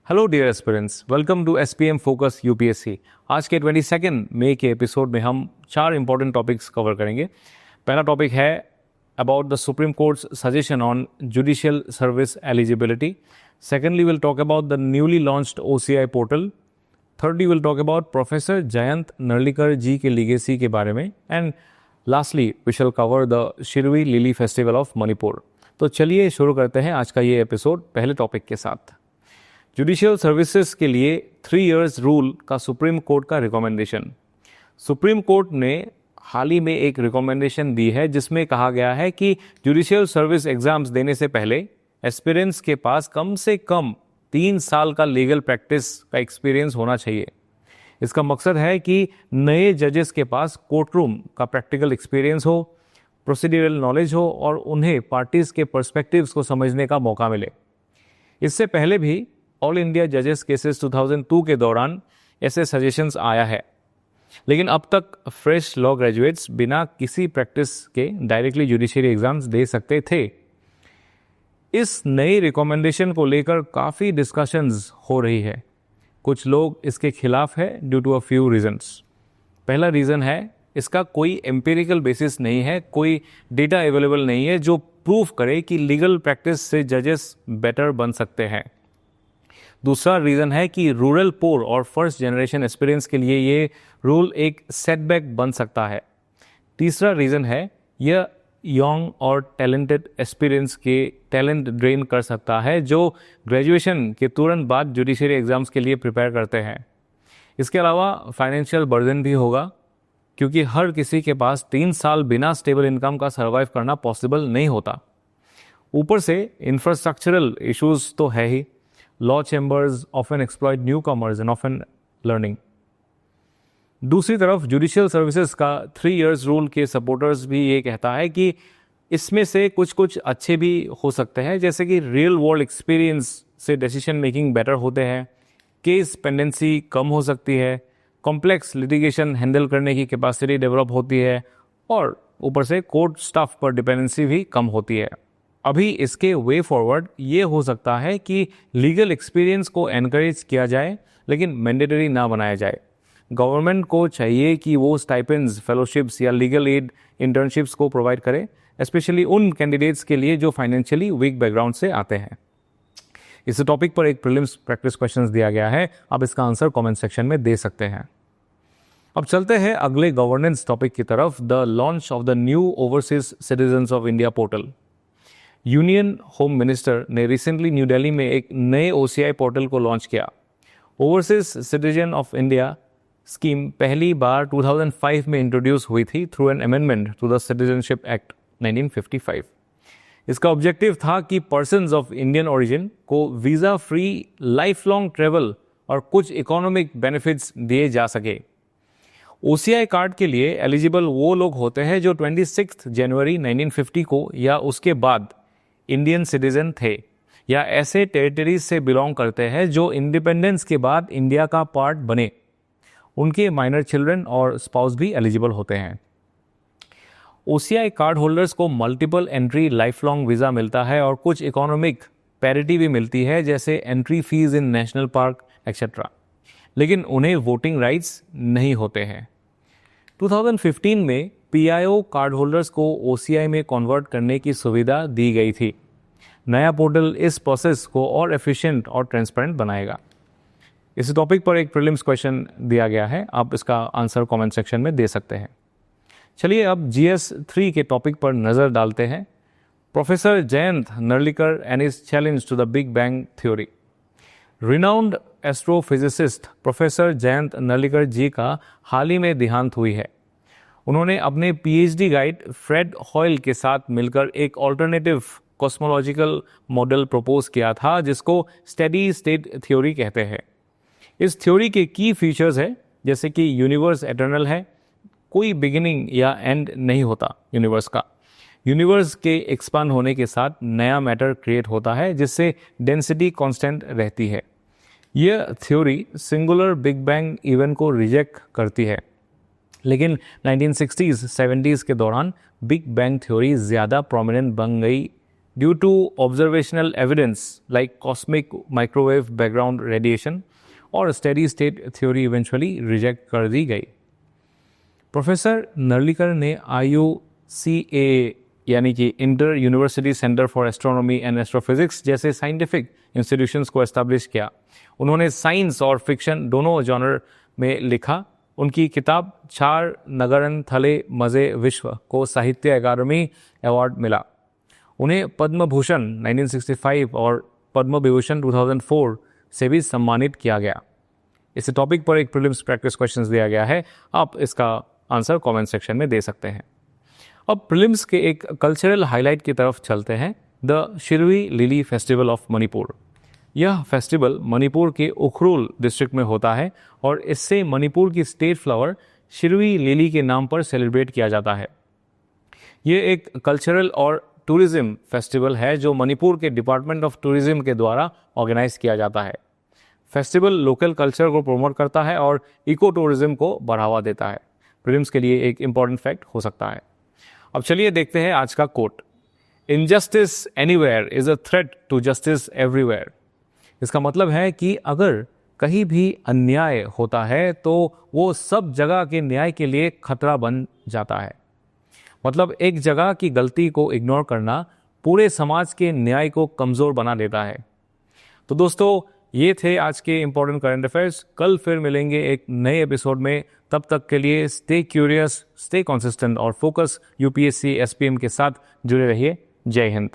Hello dear aspirants, welcome to SPM focus UPSC. आज के 22 मई के एपिसोड में हम 4 इंपॉर्टेंट टॉपिक्स कवर करेंगे। पहला टॉपिक है about the supreme court's suggestion on judicial service eligibility. Secondly will talk about the newly launched OCI portal. Thirdly will talk about professor Jayant Narlikar ji के legacy के बारे में। And lastly we shall cover the Shirui lily festival of Manipur. तो चलिए शुरू करते हैं आज का ये एपिसोड पहले टॉपिक के साथ। जुडिशियल सर्विसेज के लिए 3 इयर्स रूल का सुप्रीम कोर्ट का रिकमेंडेशन। सुप्रीम कोर्ट ने हाल ही में एक रिकमेंडेशन दी है जिसमें कहा गया है कि जुडिशियल सर्विस एग्जाम्स देने से पहले एस्पिरेंट्स के पास कम से कम 3 साल का लीगल प्रैक्टिस का एक्सपीरियंस होना चाहिए। इसका मकसद है कि नए जजेस के पास कोर्टरूम का प्रैक्टिकल एक्सपीरियंस हो, प्रोसीड्यूरल नॉलेज हो और उन्हें पार्टीज के पर्सपेक्टिव्स को समझने का मौका मिले। इससे पहले भी ऑल इंडिया जजेस केसेस 2002 के दौरान ऐसे सजेशंस आया है, लेकिन अब तक फ्रेश लॉ ग्रेजुएट्स बिना किसी प्रैक्टिस के डायरेक्टली जुडिशरी एग्जाम्स दे सकते थे। इस नई रिकमेंडेशन को लेकर काफ़ी डिस्कशंस हो रही है। कुछ लोग इसके खिलाफ है due to a few reasons. पहला रीज़न है इसका कोई एम्पिरिकल बेसिस नहीं है, कोई डेटा अवेलेबल नहीं है जो प्रूफ करे कि लीगल प्रैक्टिस से जजेस बेटर बन सकते हैं। दूसरा रीज़न है कि रूरल पोर और फर्स्ट जनरेशन एक्सपीरियंस के लिए ये रूल एक सेटबैक बन सकता है। तीसरा रीज़न है यह यंग और टैलेंटेड एक्सपीरियंस के टैलेंट ड्रेन कर सकता है जो ग्रेजुएशन के तुरंत बाद जुडिशरी एग्जाम्स के लिए प्रिपेयर करते हैं। इसके अलावा फाइनेंशियल बर्डन भी होगा, क्योंकि हर किसी के पास 3 साल बिना स्टेबल इनकम का सर्वाइव करना पॉसिबल नहीं होता। ऊपर से इंफ्रास्ट्रक्चरल इश्यूज तो है ही। Law chambers often exploit newcomers and often learning. दूसरी तरफ जुडिशियल सर्विसेज का 3 इयर्स रूल के सपोर्टर्स भी ये कहता है कि इसमें से कुछ अच्छे भी हो सकते हैं, जैसे कि रियल वर्ल्ड एक्सपीरियंस से डिसीजन मेकिंग बेटर होते हैं, केस पेंडेंसी कम हो सकती है, कॉम्प्लेक्स लिटिगेशन हैंडल करने की कैपेसिटी डेवलप होती है और ऊपर से कोर्ट स्टाफ पर डिपेंडेंसी भी कम होती है। अभी इसके वे फॉरवर्ड ये हो सकता है कि लीगल एक्सपीरियंस को एनकरेज किया जाए, लेकिन मैंडेटरी ना बनाया जाए। गवर्नमेंट को चाहिए कि वो स्टाइपेंड्स, फेलोशिप्स या लीगल एड इंटर्नशिप्स को प्रोवाइड करे, स्पेशली उन कैंडिडेट्स के लिए जो फाइनेंशियली वीक बैकग्राउंड से आते हैं। इस टॉपिक पर एक प्रीलिम्स प्रैक्टिस क्वेश्चंस दिया गया है, आप इसका आंसर कमेंट सेक्शन में दे सकते हैं। अब चलते हैं अगले गवर्नेंस टॉपिक की तरफ, the launch of the new overseas citizens of India portal. Union home minister ने रिसेंटली न्यू दिल्ली में एक नए ओसीआई पोर्टल को लॉन्च किया। Overseas citizen of India scheme पहली बार 2005 में इंट्रोड्यूस हुई थी through an amendment to the citizenship act 1955। इसका ऑब्जेक्टिव था कि पर्सन्स ऑफ इंडियन ओरिजिन को visa free life long travel और कुछ इकोनॉमिक बेनिफिट्स दिए जा सके। ओसीआई कार्ड के लिए एलिजिबल वो लोग होते हैं जो 26 जनवरी 1950 को या उसके बाद इंडियन सिटीजन थे या ऐसे टेरिटरीज से बिलोंग करते हैं जो इंडिपेंडेंस के बाद इंडिया का पार्ट बने। उनके माइनर चिल्ड्रन और स्पाउस भी एलिजिबल होते हैं। ओसीआई कार्ड होल्डर्स को multiple entry life long visa मिलता है और कुछ इकोनॉमिक पैरिटी भी मिलती है, जैसे entry fees in national park etcetera, लेकिन उन्हें वोटिंग राइट्स नहीं होते हैं। 2015 में पीआईओ कार्ड होल्डर्स को ओसीआई में कन्वर्ट करने की सुविधा दी गई थी। नया पोर्टल इस प्रोसेस को और एफिशिएंट और ट्रांसपेरेंट बनाएगा। इस टॉपिक पर एक प्रीलिम्स क्वेश्चन दिया गया है, आप इसका आंसर कमेंट सेक्शन में दे सकते हैं। चलिए अब जीएस 3 के टॉपिक पर नज़र डालते हैं। Professor Jayant Narlikar and his challenge to the big bang theory. Renowned astrophysicist professor Jayant Narlikar ji का हाल ही में देहांत हुई है। उन्होंने अपने पीएचडी गाइड फ्रेड हॉयल के साथ मिलकर एक ऑल्टरनेटिव कॉस्मोलॉजिकल मॉडल प्रपोज किया था जिसको स्टेडी स्टेट थ्योरी कहते हैं। इस थ्योरी के की फीचर्स है जैसे कि यूनिवर्स एटर्नल है, कोई बिगिनिंग या एंड नहीं होता यूनिवर्स का। यूनिवर्स के एक्सपांड होने के साथ नया मैटर क्रिएट होता है जिससे डेंसिटी कांस्टेंट रहती है। यह theory singular big bang event को रिजेक्ट करती है, लेकिन 1960s 70s के दौरान बिग बैंग थ्योरी ज़्यादा प्रोमिनेंट बन गई due to observational evidence like cosmic microwave background radiation और steady state theory eventually reject कर दी गई। प्रोफेसर नर्लिकर ने IUCAA यानी कि inter university centre for astronomy and astrophysics जैसे साइंटिफिक इंस्टीट्यूशंस को एस्टैब्लिश किया। उन्होंने साइंस और फिक्शन दोनों जॉनर में लिखा। उनकी किताब चार नगरन थले मज़े विश्व को साहित्य अकादमी अवार्ड मिला। उन्हें पद्म भूषण 1965 और पद्म विभूषण 2004 से भी सम्मानित किया गया। इस टॉपिक पर एक प्रीलिम्स प्रैक्टिस क्वेश्चंस दिया गया है, आप इसका आंसर कमेंट सेक्शन में दे सकते हैं। अब प्रीलिम्स के एक कल्चरल हाईलाइट की तरफ चलते हैं, the Shirui lily festival of Manipur. यह फेस्टिवल मणिपुर के उखरुल डिस्ट्रिक्ट में होता है और इससे मणिपुर की स्टेट फ्लावर शिरुई लिली के नाम पर सेलिब्रेट किया जाता है। ये एक कल्चरल और टूरिज्म फेस्टिवल है जो मणिपुर के डिपार्टमेंट ऑफ टूरिज्म के द्वारा ऑर्गेनाइज किया जाता है। फेस्टिवल लोकल कल्चर को प्रमोट करता है और इको टूरिज्म को बढ़ावा देता है। प्रीलिम्स के लिए एक इंपॉर्टेंट फैक्ट हो सकता है। अब चलिए देखते हैं आज का quote. Injustice anywhere is a threat to justice everywhere. इसका मतलब है कि अगर कहीं भी अन्याय होता है तो वो सब जगह के न्याय के लिए खतरा बन जाता है। मतलब एक जगह की गलती को इग्नोर करना पूरे समाज के न्याय को कमज़ोर बना देता है। तो दोस्तों, ये थे आज के इंपॉर्टेंट करंट अफेयर्स। कल फिर मिलेंगे एक नए एपिसोड में। तब तक के लिए स्टे क्यूरियस, स्टे कंसिस्टेंट और फोकस UPSC SPM के साथ जुड़े रहिए। जय हिंद।